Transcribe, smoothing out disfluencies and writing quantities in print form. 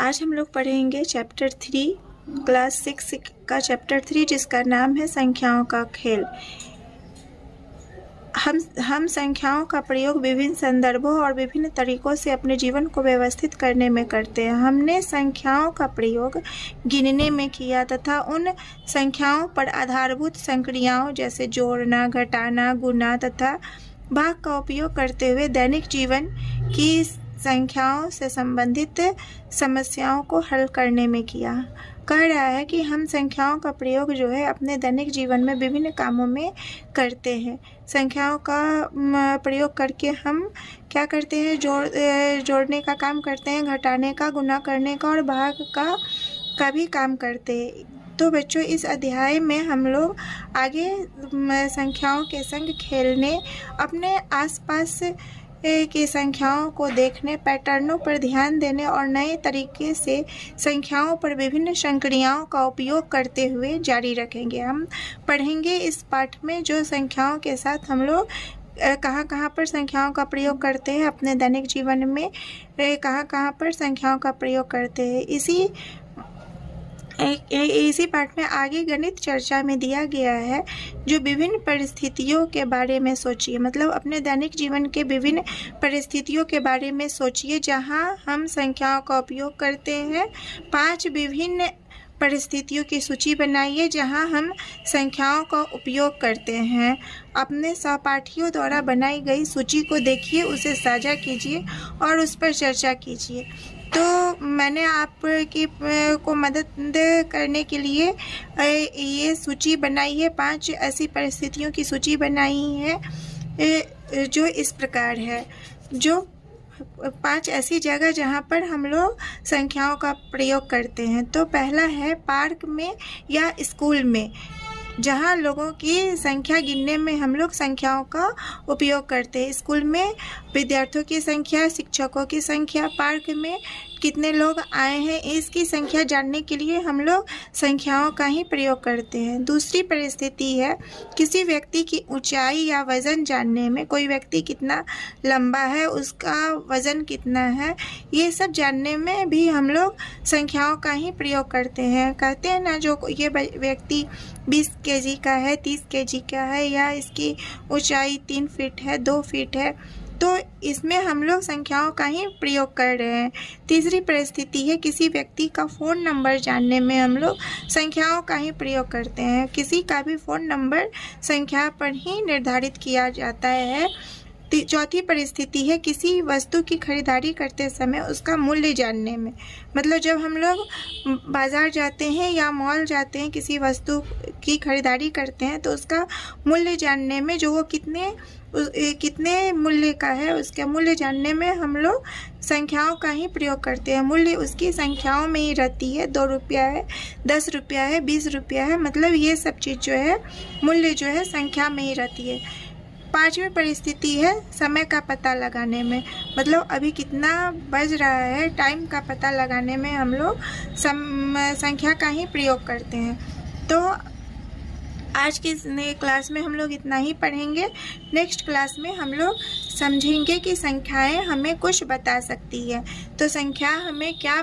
आज हम लोग पढ़ेंगे चैप्टर 3 क्लास 6 का चैप्टर 3 जिसका नाम है संख्याओं का खेल। हम संख्याओं का प्रयोग विभिन्न संदर्भों और विभिन्न तरीकों से अपने जीवन को व्यवस्थित करने में करते हैं। हमने संख्याओं का प्रयोग गिनने में किया तथा उन संख्याओं पर आधारभूत संक्रियाओं जैसे जोड़ना, घटाना, गुणा तथा भाग का उपयोग करते हुए दैनिक जीवन की संख्याओं से संबंधित समस्याओं को हल करने में किया। कह रहा है कि हम संख्याओं का प्रयोग जो है अपने दैनिक जीवन में विभिन्न कामों में करते हैं। संख्याओं का प्रयोग करके हम क्या करते हैं? जोड़ने का काम करते हैं, घटाने का, गुणा करने का और भाग का भी काम करते हैं। तो बच्चों, इस अध्याय में हम लोग आगे संख्याओं के संग खेलने, अपने आसपास की संख्याओं को देखने, पैटर्नों पर ध्यान देने और नए तरीके से संख्याओं पर विभिन्न संक्रियाओं का उपयोग करते हुए जारी रखेंगे। हम पढ़ेंगे इस पाठ में जो संख्याओं के साथ हम लोग कहाँ पर संख्याओं का प्रयोग करते हैं अपने दैनिक जीवन में, कहाँ पर संख्याओं का प्रयोग करते हैं। इसी पाठ में आगे गणित चर्चा में दिया गया है जो विभिन्न परिस्थितियों के बारे में सोचिए। मतलब अपने दैनिक जीवन के विभिन्न परिस्थितियों के बारे में सोचिए जहां हम संख्याओं का उपयोग करते हैं। 5 विभिन्न परिस्थितियों की सूची बनाइए जहां हम संख्याओं का उपयोग करते हैं। अपने सहपाठियों द्वारा बनाई गई सूची को देखिए, उसे साझा कीजिए और उस पर चर्चा कीजिए। तो मैंने आपकी को मदद करने के लिए ये सूची बनाई है। 5 ऐसी परिस्थितियों की सूची बनाई है जो इस प्रकार है। जो 5 ऐसी जगह जहाँ पर हम लोग संख्याओं का प्रयोग करते हैं। तो पहला है पार्क में या स्कूल में, जहाँ लोगों की संख्या गिनने में हम लोग संख्याओं का उपयोग करते हैं। स्कूल में विद्यार्थियों की संख्या, शिक्षकों की संख्या, पार्क में कितने लोग आए हैं इसकी संख्या जानने के लिए हम लोग संख्याओं का ही प्रयोग करते हैं। दूसरी परिस्थिति है किसी व्यक्ति की ऊंचाई या वज़न जानने में। कोई व्यक्ति कितना लंबा है, उसका वज़न कितना है, ये सब जानने में भी हम लोग संख्याओं का ही प्रयोग करते हैं। कहते हैं ना, जो ये व्यक्ति 20 केजी का है, 30 केजी का है, या इसकी ऊंचाई 3 फीट है, 2 फीट है, तो इसमें हम लोग संख्याओं का ही प्रयोग कर रहे हैं। तीसरी परिस्थिति है किसी व्यक्ति का फ़ोन नंबर जानने में हम लोग संख्याओं का ही प्रयोग करते हैं। किसी का भी फ़ोन नंबर संख्या पर ही निर्धारित किया जाता है। चौथी परिस्थिति है किसी वस्तु की खरीदारी करते समय उसका मूल्य जानने में। मतलब जब हम लोग बाज़ार जाते हैं या मॉल जाते हैं, किसी वस्तु की खरीदारी करते हैं तो उसका मूल्य जानने में, जो वो कितने मूल्य का है, उसके मूल्य जानने में हम लोग संख्याओं का ही प्रयोग करते हैं। मूल्य उसकी संख्याओं में ही रहती है। 2 रुपया है, 10 रुपया है, 20 रुपया है, मतलब ये सब चीज़ जो है मूल्य जो है संख्या में ही रहती है। 5वीं परिस्थिति है समय का पता लगाने में। मतलब अभी कितना बज रहा है, टाइम का पता लगाने में हम लोग संख्या का ही प्रयोग करते हैं। तो आज की क्लास में हम लोग इतना ही पढ़ेंगे। नेक्स्ट क्लास में हम लोग समझेंगे कि संख्याएं हमें कुछ बता सकती है। तो संख्या हमें क्या